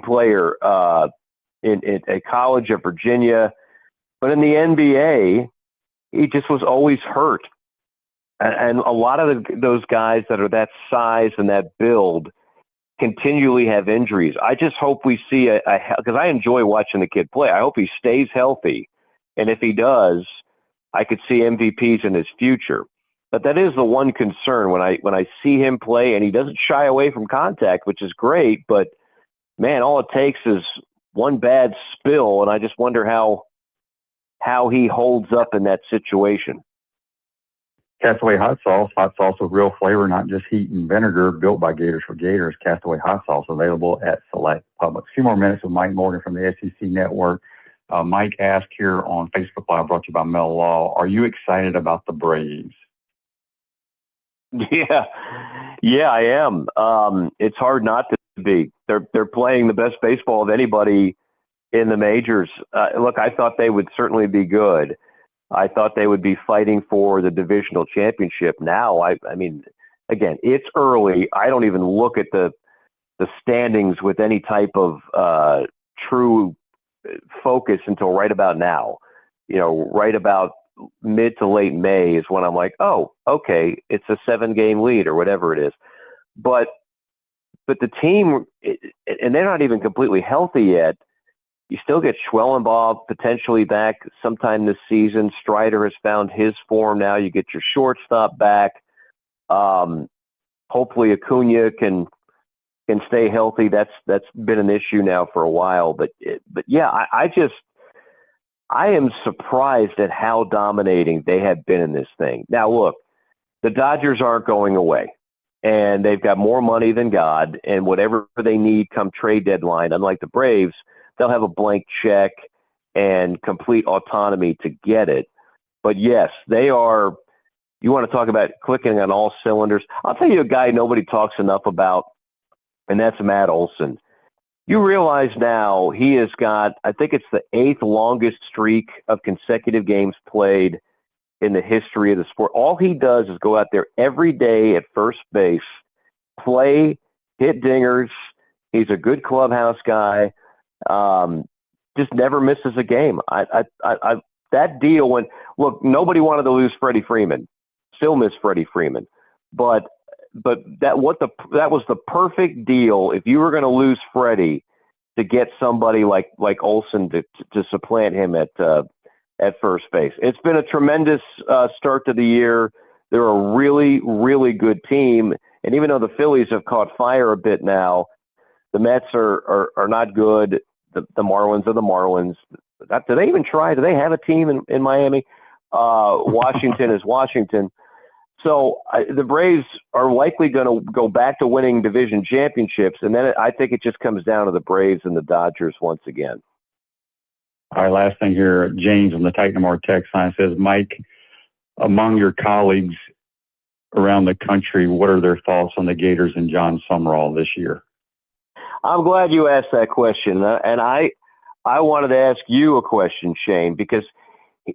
player in a college of Virginia. But in the NBA, he just was always hurt. And a lot of those guys that are that size and that build continually have injuries. I just hope we see because I enjoy watching the kid play. I hope he stays healthy. And if he does, I could see MVPs in his future. But that is the one concern when I see him play, and he doesn't shy away from contact, which is great. But, man, all it takes is one bad spill, and I just wonder how he holds up in that situation. Castaway hot sauce with real flavor, not just heat and vinegar, built by Gators for Gators. Castaway hot sauce available at select Publix. A few more minutes with Mike Morgan from the SEC Network. Mike asked here on Facebook Live, brought to you by Mel Law, are you excited about the Braves? Yeah, I am. It's hard not to be. They're playing the best baseball of anybody in the majors. Look, I thought they would certainly be good. I thought they would be fighting for the divisional championship. Now, I mean, again, it's early. I don't even look at the standings with any type of true focus until right about now. Right about mid to late May is when I'm like, oh, okay, it's a 7-game lead or whatever it is. But the team, and they're not even completely healthy yet. You still get Schwellenbaugh potentially back sometime this season. Strider has found his form now. You get your shortstop back. Hopefully Acuna can stay healthy. That's been an issue now for a while. But yeah, I am surprised at how dominating they have been in this thing. Now, look, the Dodgers aren't going away, and they've got more money than God, and whatever they need come trade deadline, unlike the Braves, they'll have a blank check and complete autonomy to get it. But yes, they are. You want to talk about clicking on all cylinders? I'll tell you a guy nobody talks enough about, and that's Matt Olson. You realize now he has got, I think it's the 8th longest streak of consecutive games played in the history of the sport. All he does is go out there every day at first base, play, hit dingers. He's a good clubhouse guy. Just never misses a game. That deal when, look, nobody wanted to lose Freddie Freeman. still miss Freddie Freeman. But that was the perfect deal if you were going to lose Freddie to get somebody like Olsen to supplant him at first base. It's been a tremendous start to the year. They're a really, really good team. And even though the Phillies have caught fire a bit now, the Mets are not good. The Marlins are the Marlins. Do they even try? Do they have a team in Miami? Washington is Washington. So the Braves are likely going to go back to winning division championships. And then I think it just comes down to the Braves and the Dodgers once again. All right, last thing here. James on the Titan More text line says, Mike, among your colleagues around the country, what are their thoughts on the Gators and John Summerall this year? I'm glad you asked that question. And I wanted to ask you a question, Shane, because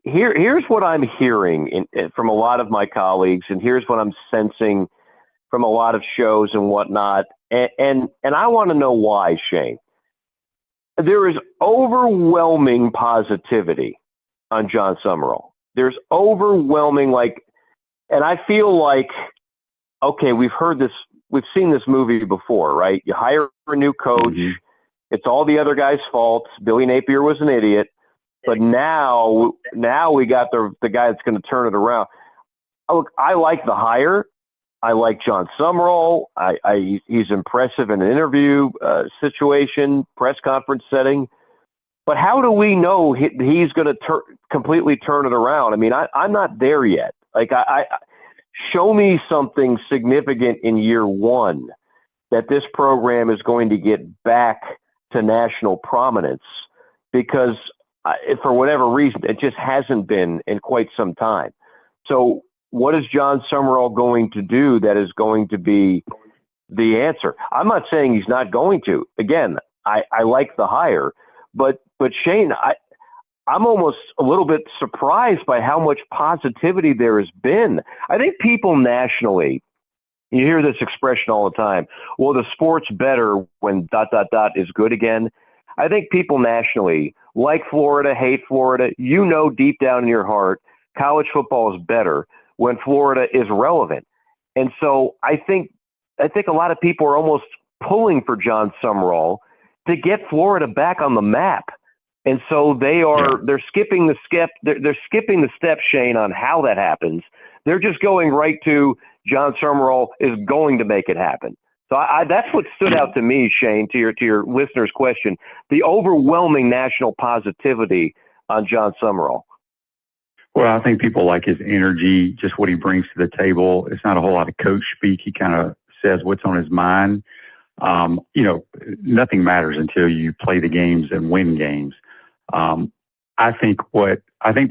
here's what I'm hearing from a lot of my colleagues, and here's what I'm sensing from a lot of shows and whatnot. And I want to know why, Shane. There is overwhelming positivity on John Summerall. There's overwhelming, and I feel like, okay, we've seen this movie before, right? You hire a new coach. Mm-hmm. It's all the other guy's fault. Billy Napier was an idiot. But now we got the guy that's going to turn it around. Look, I like the hire. I like John Summerall. He's impressive in an interview situation, press conference setting. But how do we know he's going to completely turn it around? I mean, I'm not there yet. Show me something significant in year one that this program is going to get back to national prominence, because for whatever reason, it just hasn't been in quite some time. So what is John Summerall going to do that is going to be the answer? I'm not saying he's not going to. Again, I like the hire, but Shane, I'm almost a little bit surprised by how much positivity there has been. I think people nationally, you hear this expression all the time, well, the sport's better when ... is good again. I think people nationally like Florida, hate Florida. Deep down in your heart, college football is better when Florida is relevant. And so I think a lot of people are almost pulling for John Summerall to get Florida back on the map. And so they're skipping the step, Shane, on how that happens. They're just going right to John Summerall is going to make it happen. So that's what stood out to me, Shane, to your listener's question, the overwhelming national positivity on John Summerall. Well, I think people like his energy, just what he brings to the table. It's not a whole lot of coach speak. He kind of says what's on his mind. Nothing matters until you play the games and win games. I think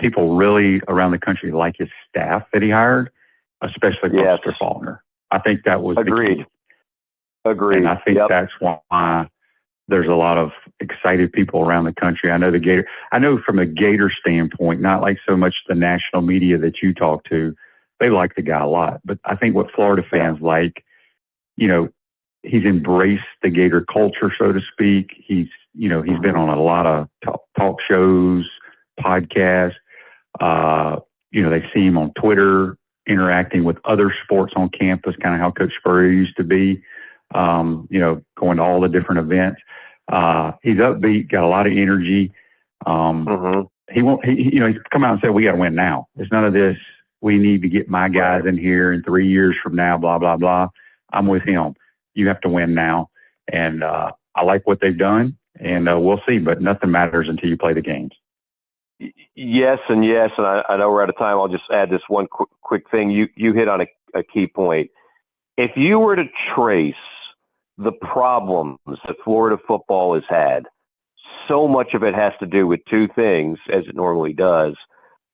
people really around the country like his staff that he hired, especially Buster Faulkner. I think that was agreed. Agreed. And I think that's why there's a lot of excited people around the country. I know from a Gator standpoint, not like so much the national media that you talk to, they like the guy a lot. But I think what Florida fans like, he's embraced the Gator culture, so to speak. He's been on a lot of talk shows, podcasts. They see him on Twitter interacting with other sports on campus, kind of how Coach Spurrier used to be. Going to all the different events. He's upbeat, got a lot of energy. He's come out and said, we got to win now. It's none of this, we need to get my guys in here in 3 years from now, blah, blah, blah. I'm with him. You have to win now. And I like what they've done, and we'll see, but nothing matters until you play the games. Yes, and I know we're out of time. I'll just add this one quick thing. You hit on a key point. If you were to trace the problems that Florida football has had, so much of it has to do with two things, as it normally does.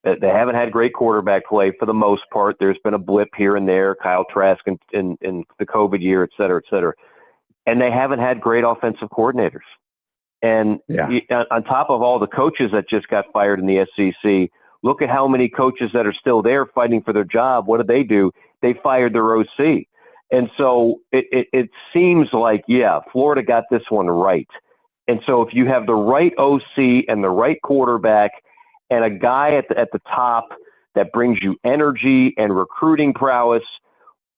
They haven't had great quarterback play for the most part. There's been a blip here and there, Kyle Trask in the COVID year, et cetera, et cetera. And they haven't had great offensive coordinators. And on top of all the coaches that just got fired in the SEC, look at how many coaches that are still there fighting for their job. What did? They fired their OC. And so it seems like, Florida got this one right. And so if you have the right OC and the right quarterback and a guy at the top that brings you energy and recruiting prowess,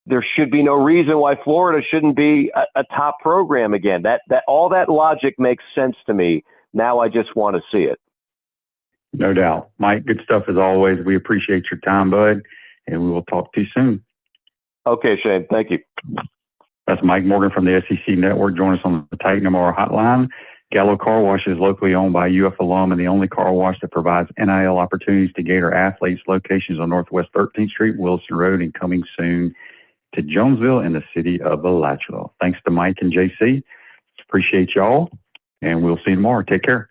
there should be no reason why Florida shouldn't be a top program again. That all that logic makes sense to me. Now I just want to see it. No doubt. Mike, good stuff as always. We appreciate your time, bud, and we will talk to you soon. Okay, Shane. Thank you. That's Mike Morgan from the SEC Network. Join us on the Titan Tomorrow hotline. Gallo Car Wash is locally owned by a UF alum and the only car wash that provides NIL opportunities to Gator athletes. Locations on Northwest 13th Street, Wilson Road, and coming soon to Jonesville in the city of Alachua. Thanks to Mike and JC. Appreciate y'all, and we'll see you tomorrow. Take care.